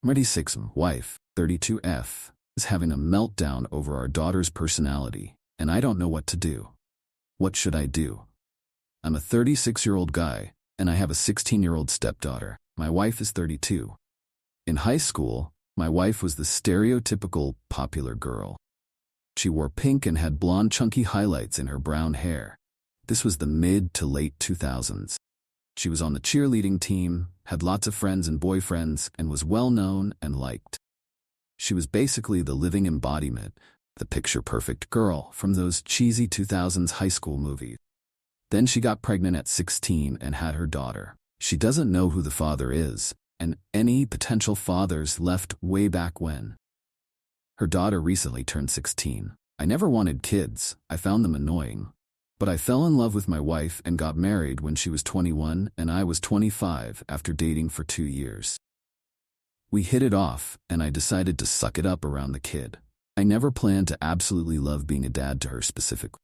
Wife, 32F, is having a meltdown over our daughter's personality, and I don't know what to do. What should I do? I'm a 36-year-old guy, and I have a 16-year-old stepdaughter. My wife is 32. In high school, my wife was the stereotypical popular girl. She wore pink and had blonde chunky highlights in her brown hair. This was the mid to late 2000s. She was on the cheerleading team, had lots of friends and boyfriends, and was well known and liked. She was basically the living embodiment, the picture-perfect girl from those cheesy 2000s high school movies. Then she got pregnant at 16 and had her daughter. She doesn't know who the father is, and any potential fathers left way back when. Her daughter recently turned 16. I never wanted kids. I found them annoying. But I fell in love with my wife and got married when she was 21 and I was 25 after dating for 2 years. We hit it off, and I decided to suck it up around the kid. I never planned to absolutely love being a dad to her specifically.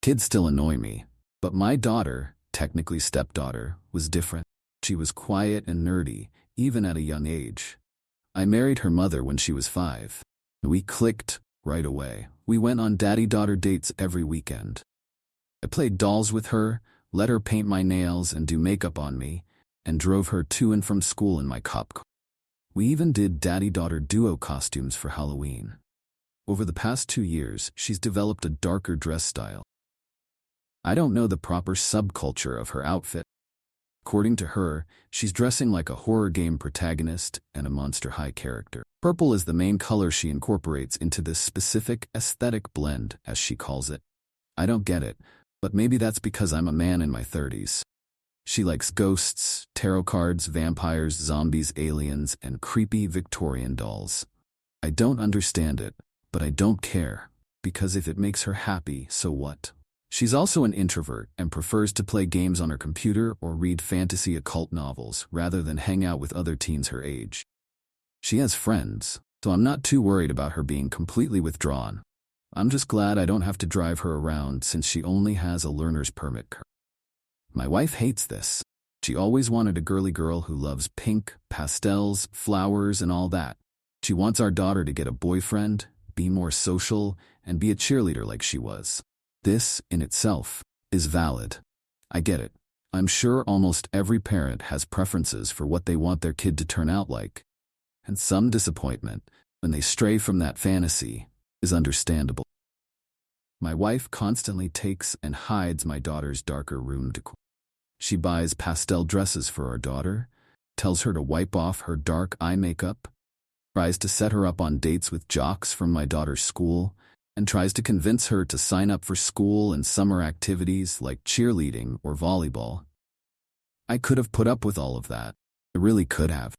Kids still annoy me, but my daughter, technically stepdaughter, was different. She was quiet and nerdy, even at a young age. I married her mother when she was 5. We clicked right away. We went on daddy-daughter dates every weekend. I played dolls with her, let her paint my nails and do makeup on me, and drove her to and from school in my cop car. We even did daddy-daughter duo costumes for Halloween. Over the past 2 years, she's developed a darker dress style. I don't know the proper subculture of her outfit. According to her, she's dressing like a horror game protagonist and a Monster High character. Purple is the main color she incorporates into this specific aesthetic blend, as she calls it. I don't get it, but maybe that's because I'm a man in my 30s. She likes ghosts, tarot cards, vampires, zombies, aliens, and creepy Victorian dolls. I don't understand it, but I don't care, because if it makes her happy, so what? She's also an introvert and prefers to play games on her computer or read fantasy occult novels rather than hang out with other teens her age. She has friends, so I'm not too worried about her being completely withdrawn. I'm just glad I don't have to drive her around since she only has a learner's permit card. My wife hates this. She always wanted a girly girl who loves pink, pastels, flowers, and all that. She wants our daughter to get a boyfriend, be more social, and be a cheerleader like she was. This, in itself, is valid. I get it. I'm sure almost every parent has preferences for what they want their kid to turn out like. And some disappointment, when they stray from that fantasy, is understandable. My wife constantly takes and hides my daughter's darker room decor. She buys pastel dresses for our daughter, tells her to wipe off her dark eye makeup, tries to set her up on dates with jocks from my daughter's school, and tries to convince her to sign up for school and summer activities like cheerleading or volleyball. I could have put up with all of that. I really could have.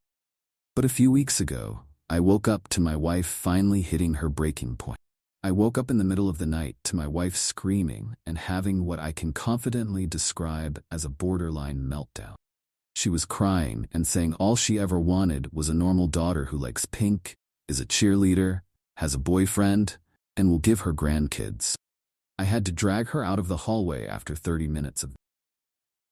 But a few weeks ago, I woke up to my wife finally hitting her breaking point. I woke up in the middle of the night to my wife screaming and having what I can confidently describe as a borderline meltdown. She was crying and saying all she ever wanted was a normal daughter who likes pink, is a cheerleader, has a boyfriend, and will give her grandkids. I had to drag her out of the hallway after 30 minutes of.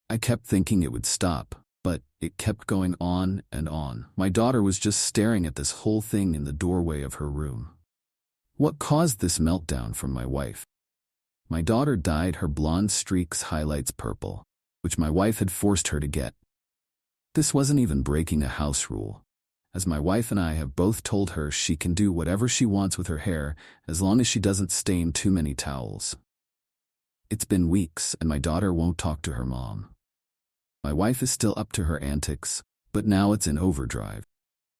I kept thinking it would stop, but it kept going on and on. My daughter was just staring at this whole thing in the doorway of her room. What caused this meltdown from my wife? My daughter dyed her blonde streaks highlights purple, which my wife had forced her to get. This wasn't even breaking a house rule, as my wife and I have both told her she can do whatever she wants with her hair as long as she doesn't stain too many towels. It's been weeks and my daughter won't talk to her mom. My wife is still up to her antics, but now it's in overdrive.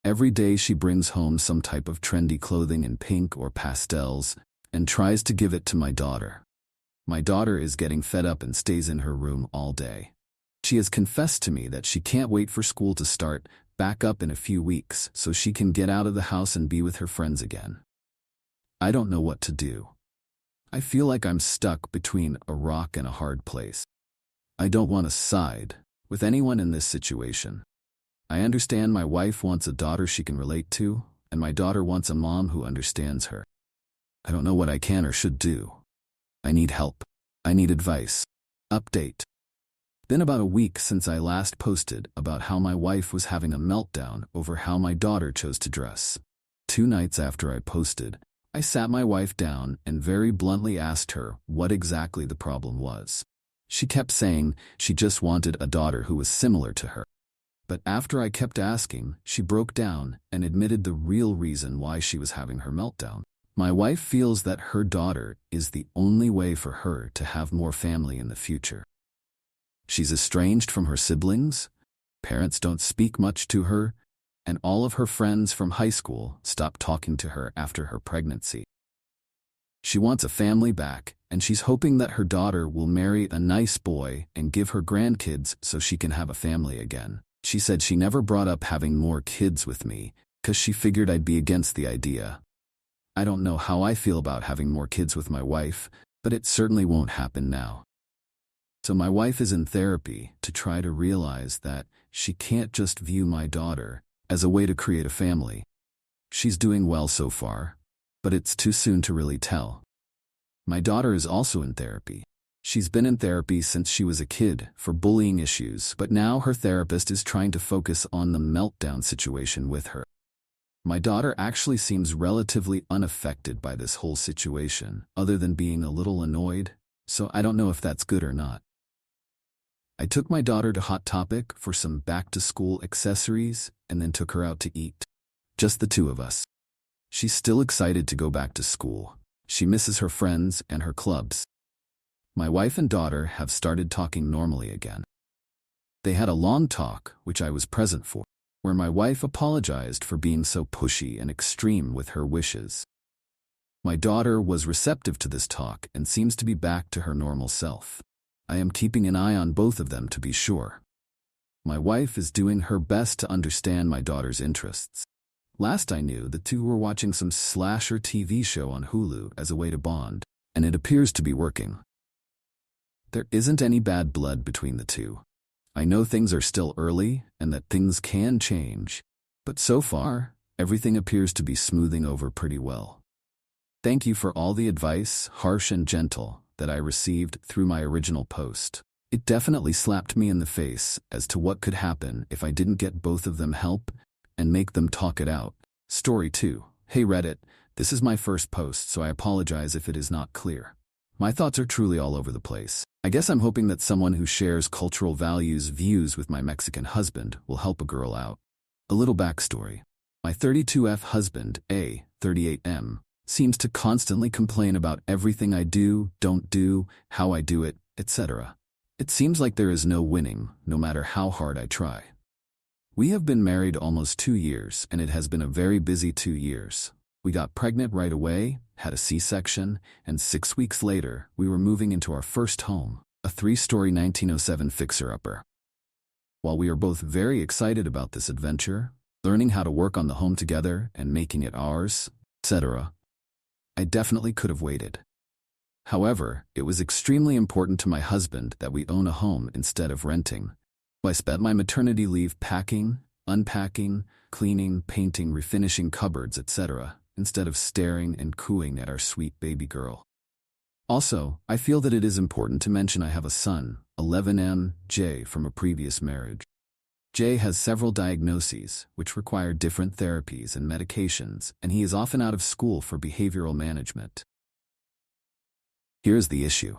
Every day she brings home some type of trendy clothing in pink or pastels and tries to give it to my daughter. My daughter is getting fed up and stays in her room all day. She has confessed to me that she can't wait for school to start back up in a few weeks so she can get out of the house and be with her friends again. I don't know what to do. I feel like I'm stuck between a rock and a hard place. I don't want to side with anyone in this situation. I understand my wife wants a daughter she can relate to, and my daughter wants a mom who understands her. I don't know what I can or should do. I need help. I need advice. Update. Been about a week since I last posted about how my wife was having a meltdown over how my daughter chose to dress. 2 nights after I posted, I sat my wife down and very bluntly asked her what exactly the problem was. She kept saying she just wanted a daughter who was similar to her. But after I kept asking, she broke down and admitted the real reason why she was having her meltdown. My wife feels that her daughter is the only way for her to have more family in the future. She's estranged from her siblings, parents don't speak much to her, and all of her friends from high school stopped talking to her after her pregnancy. She wants a family back, and she's hoping that her daughter will marry a nice boy and give her grandkids so she can have a family again. She said she never brought up having more kids with me because she figured I'd be against the idea. I don't know how I feel about having more kids with my wife, but it certainly won't happen now. So my wife is in therapy to try to realize that she can't just view my daughter as a way to create a family. She's doing well so far, but it's too soon to really tell. My daughter is also in therapy. She's been in therapy since she was a kid for bullying issues, but now her therapist is trying to focus on the meltdown situation with her. My daughter actually seems relatively unaffected by this whole situation, other than being a little annoyed, so I don't know if that's good or not. I took my daughter to Hot Topic for some back-to-school accessories and then took her out to eat. Just the 2 of us. She's still excited to go back to school. She misses her friends and her clubs. My wife and daughter have started talking normally again. They had a long talk, which I was present for, where my wife apologized for being so pushy and extreme with her wishes. My daughter was receptive to this talk and seems to be back to her normal self. I am keeping an eye on both of them to be sure. My wife is doing her best to understand my daughter's interests. Last I knew, the 2 were watching some slasher TV show on Hulu as a way to bond, and it appears to be working. There isn't any bad blood between the 2. I know things are still early and that things can change, but so far, everything appears to be smoothing over pretty well. Thank you for all the advice, harsh and gentle, that I received through my original post. It definitely slapped me in the face as to what could happen if I didn't get both of them help and make them talk it out. Story 2. Hey Reddit, this is my first post, so I apologize if it is not clear. My thoughts are truly all over the place. I guess I'm hoping that someone who shares cultural views with my Mexican husband will help a girl out. A little backstory. My 32F husband, A, 38M, seems to constantly complain about everything I do, don't do, how I do it, etc. It seems like there is no winning, no matter how hard I try. We have been married almost 2 years, and it has been a very busy 2 years. We got pregnant right away, had a C-section, and 6 weeks later, we were moving into our first home, a 3-story 1907 fixer-upper. While we are both very excited about this adventure, learning how to work on the home together and making it ours, etc., I definitely could have waited. However, it was extremely important to my husband that we own a home instead of renting. I spent my maternity leave packing, unpacking, cleaning, painting, refinishing cupboards, etc., instead of staring and cooing at our sweet baby girl. Also, I feel that it is important to mention I have a son, 11M, J, from a previous marriage. Jay has several diagnoses, which require different therapies and medications, and he is often out of school for behavioral management. Here's the issue.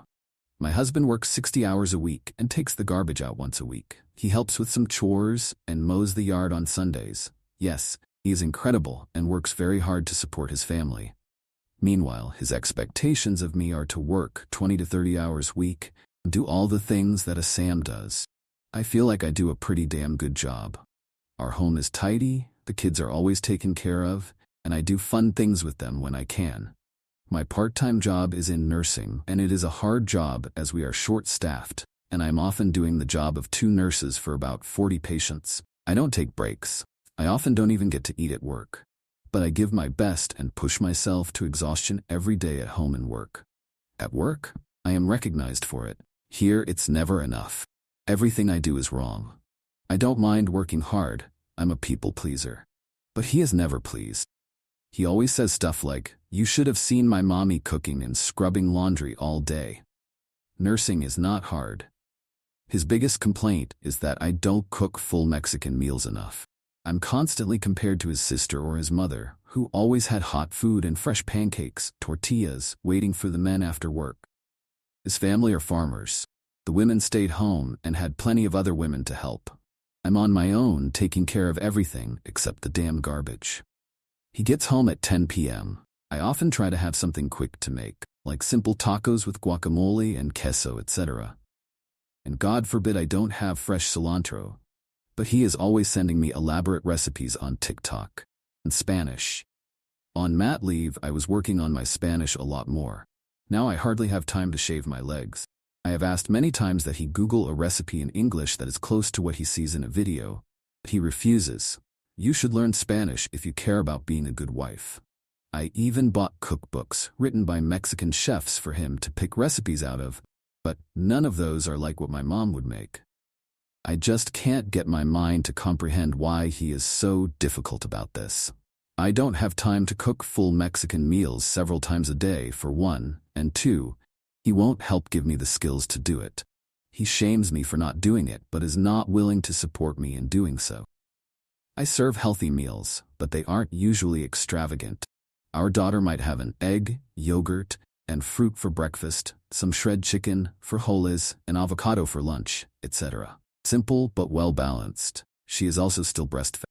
My husband works 60 hours a week and takes the garbage out once a week. He helps with some chores and mows the yard on Sundays. Yes, he is incredible and works very hard to support his family. Meanwhile, his expectations of me are to work 20 to 30 hours a week and do all the things that a Sam does. I feel like I do a pretty damn good job. Our home is tidy, the kids are always taken care of, and I do fun things with them when I can. My part-time job is in nursing, and it is a hard job as we are short-staffed, and I'm often doing the job of 2 nurses for about 40 patients. I don't take breaks. I often don't even get to eat at work. But I give my best and push myself to exhaustion every day at home and work. At work, I am recognized for it. Here, it's never enough. Everything I do is wrong. I don't mind working hard. I'm a people pleaser. But he is never pleased. He always says stuff like, "You should have seen my mommy cooking and scrubbing laundry all day." Nursing is not hard. His biggest complaint is that I don't cook full Mexican meals enough. I'm constantly compared to his sister or his mother, who always had hot food and fresh pancakes, tortillas, waiting for the men after work. His family are farmers. The women stayed home and had plenty of other women to help. I'm on my own, taking care of everything except the damn garbage. He gets home at 10 p.m. I often try to have something quick to make, like simple tacos with guacamole and queso, etc. And God forbid I don't have fresh cilantro. But he is always sending me elaborate recipes on TikTok. In Spanish. On mat leave, I was working on my Spanish a lot more. Now I hardly have time to shave my legs. I have asked many times that he Google a recipe in English that is close to what he sees in a video, but he refuses. You should learn Spanish if you care about being a good wife. I even bought cookbooks written by Mexican chefs for him to pick recipes out of, but none of those are like what my mom would make. I just can't get my mind to comprehend why he is so difficult about this. I don't have time to cook full Mexican meals several times a day, for one, and two, he won't help give me the skills to do it. He shames me for not doing it, but is not willing to support me in doing so. I serve healthy meals, but they aren't usually extravagant. Our daughter might have an egg, yogurt, and fruit for breakfast, some shred chicken, frijoles, and avocado for lunch, etc. Simple but well-balanced. She is also still breastfed.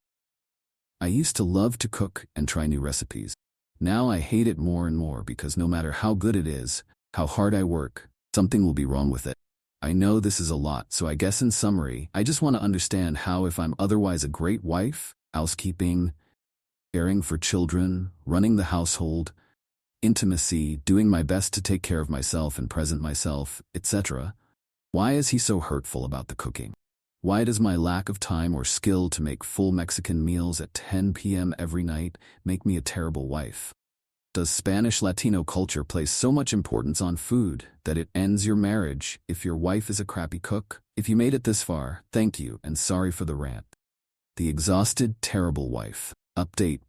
I used to love to cook and try new recipes. Now I hate it more and more because no matter how good it is, how hard I work, something will be wrong with it. I know this is a lot, so I guess in summary, I just want to understand how, if I'm otherwise a great wife, housekeeping, caring for children, running the household, intimacy, doing my best to take care of myself and present myself, etc., why is he so hurtful about the cooking? Why does my lack of time or skill to make full Mexican meals at 10 p.m. every night make me a terrible wife? Does Spanish Latino culture place so much importance on food that it ends your marriage if your wife is a crappy cook? If you made it this far, thank you and sorry for the rant. The exhausted, terrible wife. Update.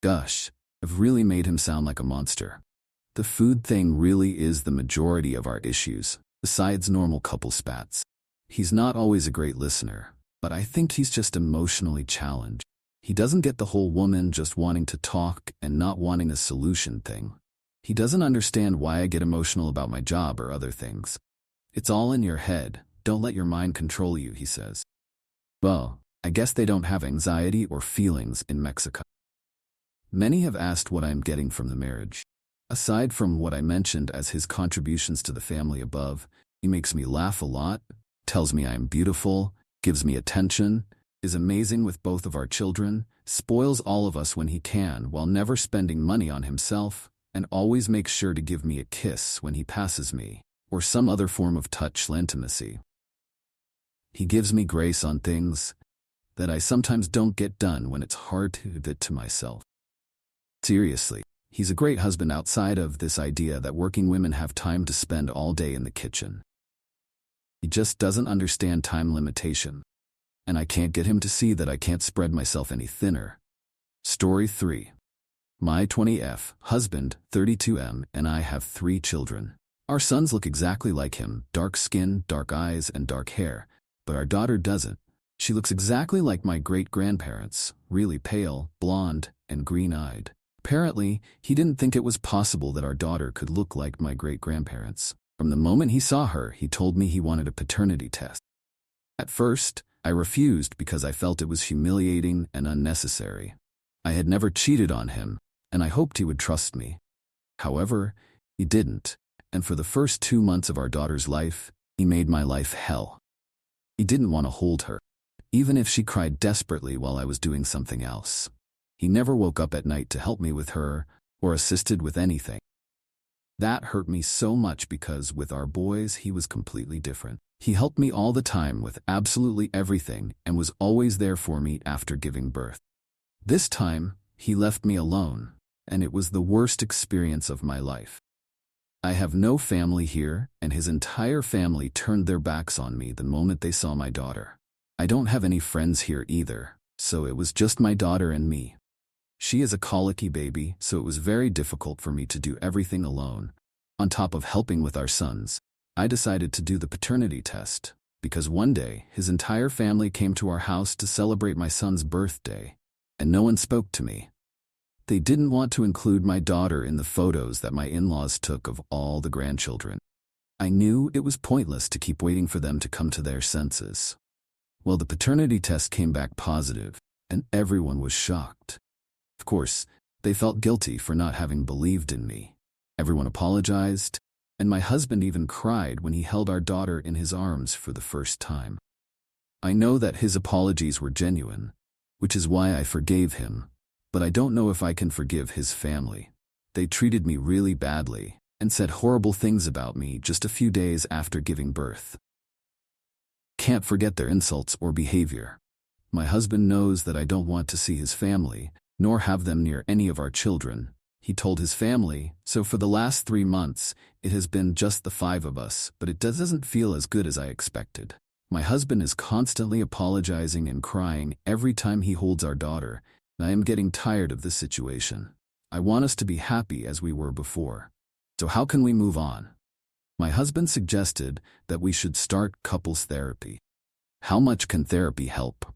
Gosh, I've really made him sound like a monster. The food thing really is the majority of our issues, besides normal couple spats. He's not always a great listener, but I think he's just emotionally challenged. He doesn't get the whole woman just wanting to talk and not wanting a solution thing. He doesn't understand why I get emotional about my job or other things. It's all in your head. Don't let your mind control you, he says. Well, I guess they don't have anxiety or feelings in Mexico. Many have asked what I'm getting from the marriage. Aside from what I mentioned as his contributions to the family above, he makes me laugh a lot, tells me I am beautiful, gives me attention, is amazing with both of our children, spoils all of us when he can while never spending money on himself, and always makes sure to give me a kiss when he passes me, or some other form of touch intimacy. He gives me grace on things that I sometimes don't get done when it's hard to do it to myself. Seriously, he's a great husband outside of this idea that working women have time to spend all day in the kitchen. He just doesn't understand time limitation. And I can't get him to see that I can't spread myself any thinner. Story 3. My 20F husband, 32M, and I have 3 children. Our sons look exactly like him, dark skin, dark eyes, and dark hair, but our daughter doesn't. She looks exactly like my great-grandparents, really pale, blonde, and green-eyed. Apparently, he didn't think it was possible that our daughter could look like my great-grandparents. From the moment he saw her, he told me he wanted a paternity test. At first, I refused because I felt it was humiliating and unnecessary. I had never cheated on him, and I hoped he would trust me. However, he didn't, and for the first 2 months of our daughter's life, he made my life hell. He didn't want to hold her, even if she cried desperately while I was doing something else. He never woke up at night to help me with her or assisted with anything. That hurt me so much because with our boys he was completely different. He helped me all the time with absolutely everything and was always there for me after giving birth. This time, he left me alone, and it was the worst experience of my life. I have no family here, and his entire family turned their backs on me the moment they saw my daughter. I don't have any friends here either, so it was just my daughter and me. She is a colicky baby, so it was very difficult for me to do everything alone. On top of helping with our sons, I decided to do the paternity test, because one day his entire family came to our house to celebrate my son's birthday, and no one spoke to me. They didn't want to include my daughter in the photos that my in-laws took of all the grandchildren. I knew it was pointless to keep waiting for them to come to their senses. Well, the paternity test came back positive, and everyone was shocked. Of course, they felt guilty for not having believed in me. Everyone apologized, and my husband even cried when he held our daughter in his arms for the first time. I know that his apologies were genuine, which is why I forgave him, but I don't know if I can forgive his family. They treated me really badly and said horrible things about me just a few days after giving birth. Can't forget their insults or behavior. My husband knows that I don't want to see his family, nor have them near any of our children. He told his family, so for the last 3 months, it has been just the 5 of us, but it doesn't feel as good as I expected. My husband is constantly apologizing and crying every time he holds our daughter, and I am getting tired of this situation. I want us to be happy as we were before. So how can we move on? My husband suggested that we should start couples therapy. How much can therapy help?